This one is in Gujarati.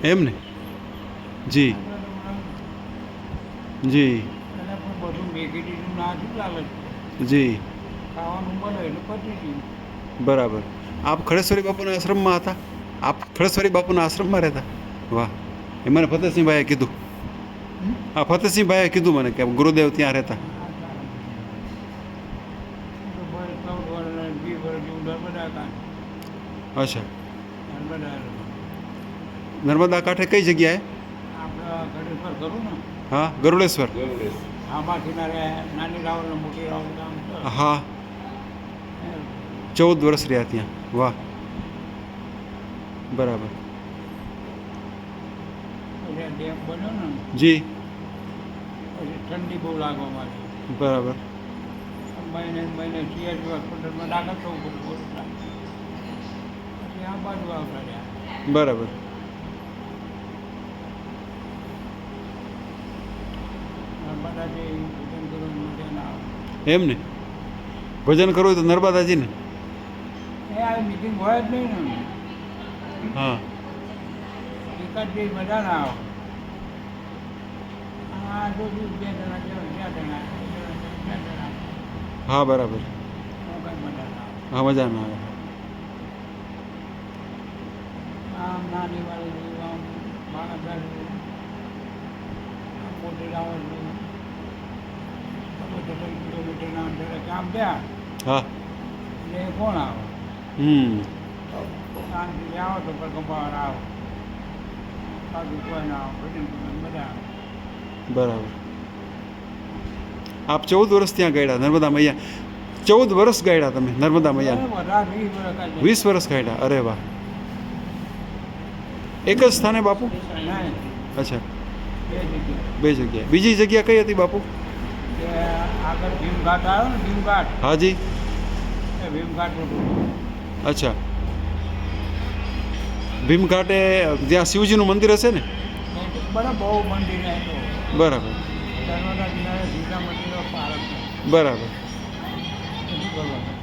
એમ ને જી જી બધું મેગીડીનું ના શું ચાલે જી ખાવાનું મળે એટલે પતી ગયું. બરાબર. આપ ખડેશ્વરી બાપુના આશ્રમમાં હતા? આપ ખડેશ્વરી બાપુના આશ્રમમાં રહેતા? વાહ, એ મને ફતેહસિંહભાઈએ કીધું. હા, ફતેહસિંહભાઈએ કીધું મને કે ગુરુદેવ ત્યાં રહેતા. અચ્છા, નર્મદા કાંઠે કઈ જગ્યાએ? આપણા ઘડેશ્વર કરું ને હા, ગરુડેશ્વર. આમાંથી નાની રાવલ ને મોટી રાવલ ગામ છે. હા, 14 વર્ષ રહ્યા ત્યાં. વાહ, બરાબર. પછી ડેમ બન્યો ને જી, પછી ઠંડી બહુ લાગવા માંડી. બરાબર. મહિને સીએચસી હોસ્પિટલમાં દાખલ થવું પડે બહુ પછી આ બાજુ આવતા રહ્યા. બરાબર. નર્મદાજી ભોજન કરવાનું મજા ના આવે. એમ ને ભજન કરવું હોય તો નર્મદાજીને. એ આ મિટિંગ હોય જ નહીં ને. હા, એકાદ બે મજા ના આવે. આ જો બે જણા કહેવાય 2 જણા 2 જણા હા, બરાબર. કંઈ મજા ના આવે. હા, મજા ના આવે. આમ નાની વાળી આમ માણસ મોટી રાવણ 35 કિલોમીટરના અંતરે કામ થયા હા. એટલે એ કોણ આવે શાંતિથી આવો તો ગંભાર આવો સાધુ કોઈ ના આવો ભજન ભજન બધા આવે. બરાબર. આપ 14 વર્ષ ત્યાં ગાળ્યા નર્મદા મૈયા. 14 વર્ષ ગાળ્યા તમે નર્મદા મૈયા? વધારે 20 વર્ષ 20 વર્ષ ગાળ્યા. અરે વાહ. એક જ સ્થાને બાપુ? નહીં અચ્છા, 2 જગ્યાએ. 2 જગ્યાએ. બીજી જગ્યા કઈ હતી બાપુ? કે આગળ ભીમઘાટ આવ્યો ને ભીમઘાટ હાજી. એ ભીમઘાટ અચ્છા, ભીમઘાટે જ્યાં શિવજીનું મંદિર હશે ને? બરાબર બહુ મંદિર હતો. બરાબર, નર્મદા જિલ્લાના સીતા મંદિરો પારક બરાબર. શું કરવાનું